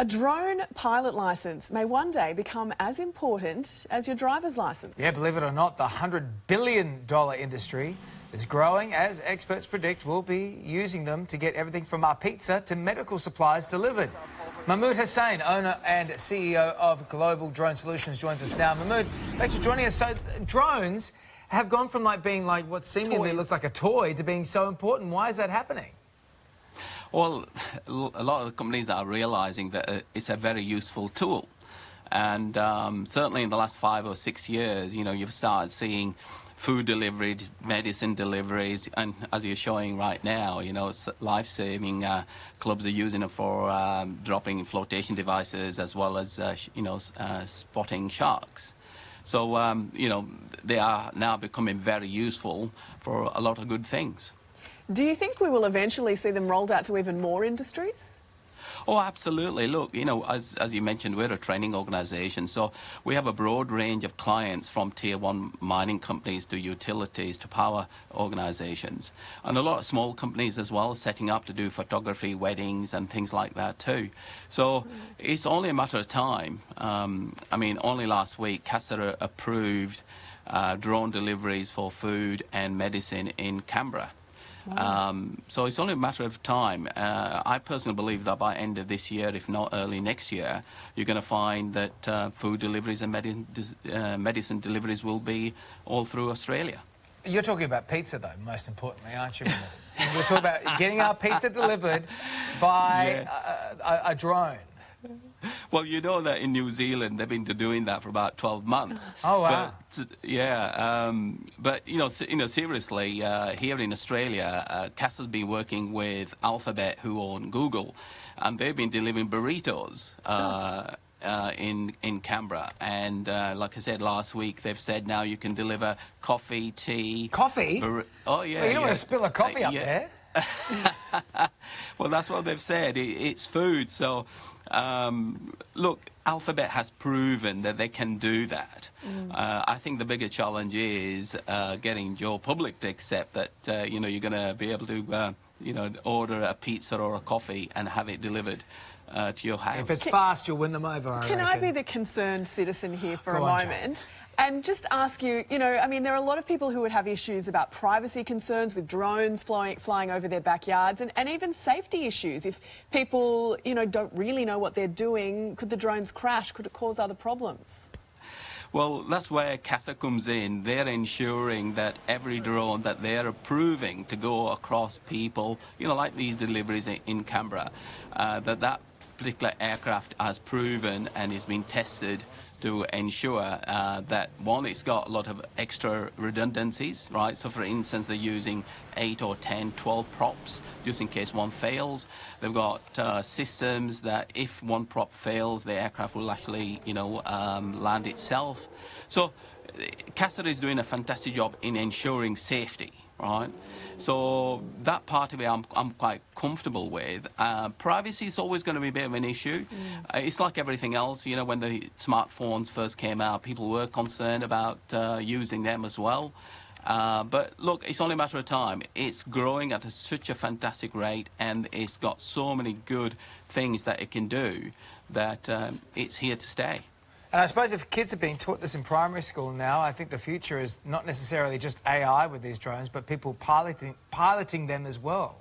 A drone pilot licence may one day become as important as your driver's licence. Yeah, believe it or not, the $100 billion industry is growing as experts predict we'll be using them to get everything from our pizza to medical supplies delivered. Mahmood Hussain, owner and CEO of Global Drone Solutions, joins us now. Mahmood, thanks for joining us. So drones have gone from being what seemingly looks like a toy to being so important. Why is that happening? Well, a lot of the companies are realizing that it's a very useful tool. And certainly in the last 5 or 6 years, you've started seeing food deliveries, medicine deliveries, and as you're showing right now, life-saving clubs are using it for dropping flotation devices as well as, spotting sharks. So, they are now becoming very useful for a lot of good things. Do you think we will eventually see them rolled out to even more industries? Oh, absolutely. Look, as you mentioned, we're a training organisation, so we have a broad range of clients from Tier 1 mining companies to utilities to power organisations, and a lot of small companies as well, setting up to do photography, weddings and things like that too. So it's only a matter of time. I mean, only last week, CASA approved drone deliveries for food and medicine in Canberra. Wow. So it's only a matter of time. I personally believe that by end of this year, if not early next year, you're going to find that food deliveries and medicine deliveries will be all through Australia. You're talking about pizza, though, most importantly, aren't you? We're talking about getting our pizza delivered by a drone. Well, you know that in New Zealand they've been doing that for about 12 months. Oh wow! But, yeah, but seriously, here in Australia, CASA's been working with Alphabet, who own Google, and they've been delivering burritos in Canberra. And like I said last week, they've said now you can deliver coffee, tea. Coffee? Oh yeah. Well, you don't want to spill a coffee up there. Well, that's what they've said. It's food, so. Look, Alphabet has proven that they can do that. I think the bigger challenge is getting Joe Public to accept that, you're going to be able to, order a pizza or a coffee and have it delivered to your house. If it's fast, you'll win them over, Can I be the concerned citizen here for a moment? Jack. And just ask you, I mean, there are a lot of people who would have issues about privacy concerns with drones flying over their backyards and even safety issues. If people, don't really know what they're doing, could the drones crash? Could it cause other problems? Well, that's where CASA comes in. They're ensuring that every drone that they're approving to go across people, like these deliveries in Canberra, that particular aircraft has proven and is being tested to ensure that, one, it's got a lot of extra redundancies, right? So, for instance, they're using 8 or 10, 12 props just in case one fails. They've got systems that if one prop fails, the aircraft will actually, land itself. So, CASA is doing a fantastic job in ensuring safety, right? So that part of it I'm quite comfortable with. Privacy is always going to be a bit of an issue. It's like everything else, when the smartphones first came out, people were concerned about using them as well. But look, it's only a matter of time. It's growing at such a fantastic rate, and it's got so many good things that it can do that it's here to stay. And I suppose if kids are being taught this in primary school now, I think the future is not necessarily just AI with these drones, but people piloting them as well.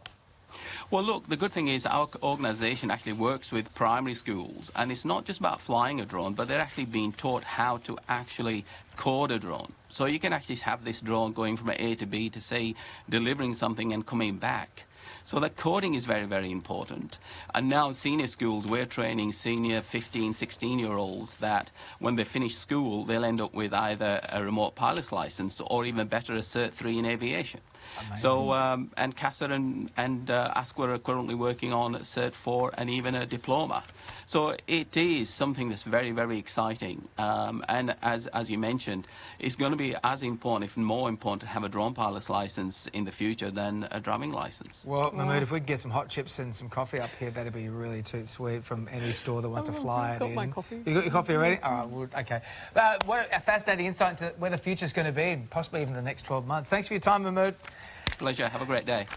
Well, look, the good thing is our organisation actually works with primary schools, and it's not just about flying a drone, but they're actually being taught how to actually code a drone. So you can actually have this drone going from A to B to, say, delivering something and coming back. So that coding is very, very important. And now senior schools, we're training senior 15, 16-year-olds that when they finish school, they'll end up with either a remote pilot's license or even better, a Cert 3 in aviation. Amazing. So, and CASA and ASCI are currently working on Cert 4 and even a diploma. So it is something that's very, very exciting. And as you mentioned, it's going to be as important, if more important, to have a drone pilot's license in the future than a driving license. Well, Mahmood, if we could get some hot chips and some coffee up here, that'd be really too sweet from any store that wants to fly it in. I've got my coffee. You got your coffee already? All right, well, OK. What a fascinating insight into where the future's going to be, and possibly even the next 12 months. Thanks for your time, Mahmood. Pleasure. Have a great day.